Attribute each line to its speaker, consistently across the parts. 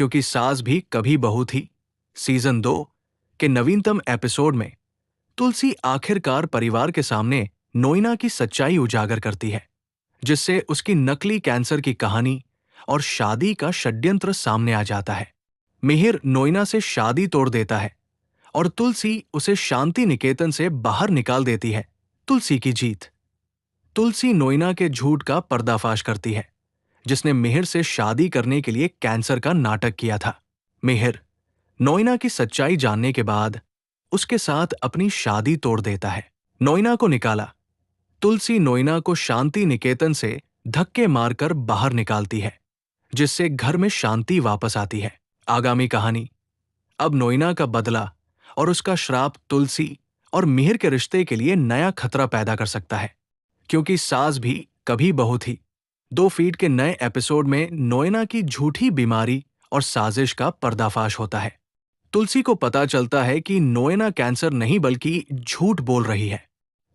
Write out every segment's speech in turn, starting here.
Speaker 1: क्योंकि सास भी कभी बहू थी सीजन 2 के नवीनतम एपिसोड में तुलसी आखिरकार परिवार के सामने नोएना की सच्चाई उजागर करती है, जिससे उसकी नकली कैंसर की कहानी और शादी का षड्यंत्र सामने आ जाता है। मिहिर नोएना से शादी तोड़ देता है और तुलसी उसे शांति निकेतन से बाहर निकाल देती है। तुलसी की जीत। तुलसी नोएना के झूठ का पर्दाफाश करती है, जिसने मिहिर से शादी करने के लिए कैंसर का नाटक किया था। मिहिर नोएना की सच्चाई जानने के बाद उसके साथ अपनी शादी तोड़ देता है। नोएना को निकाला। तुलसी नोएना को शांति निकेतन से धक्के मारकर बाहर निकालती है, जिससे घर में शांति वापस आती है। आगामी कहानी। अब नोएना का बदला और उसका श्राप तुलसी और मिहिर के रिश्ते के लिए नया खतरा पैदा कर सकता है, क्योंकि सास भी कभी बहू थी 2 फीट के नए एपिसोड में नोएना की झूठी बीमारी और साजिश का पर्दाफाश होता है। तुलसी को पता चलता है कि नोएना कैंसर नहीं बल्कि झूठ बोल रही है।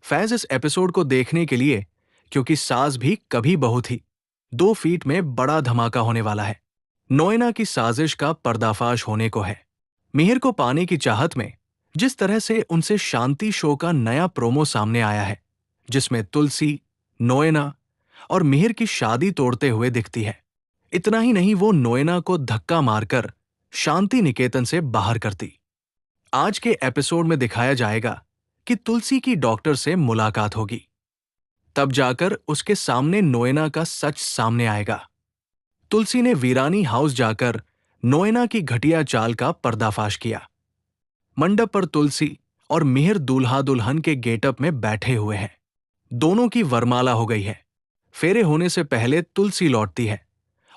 Speaker 1: फैज इस एपिसोड को देखने के लिए, क्योंकि सास भी कभी बहू थी 2 फीट में बड़ा धमाका होने वाला है। नोएना की साजिश का पर्दाफाश होने को है। मिहिर को पाने की चाहत में जिस तरह से उनसे शांति शो का नया प्रोमो सामने आया है, जिसमें तुलसी नोएना और मिहिर की शादी तोड़ते हुए दिखती है। इतना ही नहीं, वो नोएना को धक्का मारकर शांति निकेतन से बाहर करती। आज के एपिसोड में दिखाया जाएगा कि तुलसी की डॉक्टर से मुलाकात होगी। तब जाकर उसके सामने नोएना का सच सामने आएगा। तुलसी ने वीरानी हाउस जाकर नोएना की घटिया चाल का पर्दाफाश किया। मंडप पर तुलसी और मिहिर दूल्हा दुल्हन के गेटअप में बैठे हुए हैं। दोनों की वरमाला हो गई है। फेरे होने से पहले तुलसी लौटती है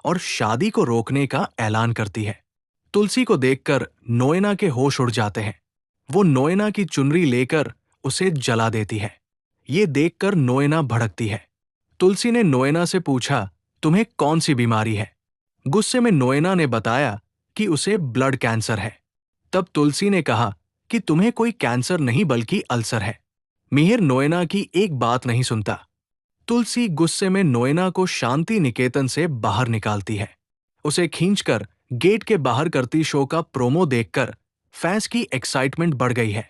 Speaker 1: और शादी को रोकने का ऐलान करती है। तुलसी को देखकर नोएना के होश उड़ जाते हैं। वो नोएना की चुनरी लेकर उसे जला देती है। ये देखकर नोएना भड़कती है। तुलसी ने नोएना से पूछा, तुम्हें कौन सी बीमारी है? गुस्से में नोएना ने बताया कि उसे ब्लड कैंसर है। तब तुलसी ने कहा कि तुम्हें कोई कैंसर नहीं बल्कि अल्सर है। मिहिर नोएना की एक बात नहीं सुनता। तुलसी गुस्से में नोएना को शांति निकेतन से बाहर निकालती है। उसे खींचकर गेट के बाहर करती शो का प्रोमो देखकर फैंस की एक्साइटमेंट बढ़ गई है।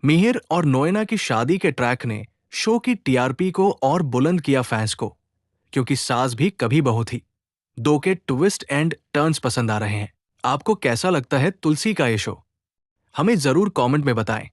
Speaker 1: मिहिर और नोएना की शादी के ट्रैक ने शो की टीआरपी को और बुलंद किया फैंस को, क्योंकि सास भी कभी बहू थी 2 के ट्विस्ट एंड टर्न्स पसंद आ रहे हैं। आपको कैसा लगता है तुलसी का ये शो? हमें जरूर कमेंट में बताएं।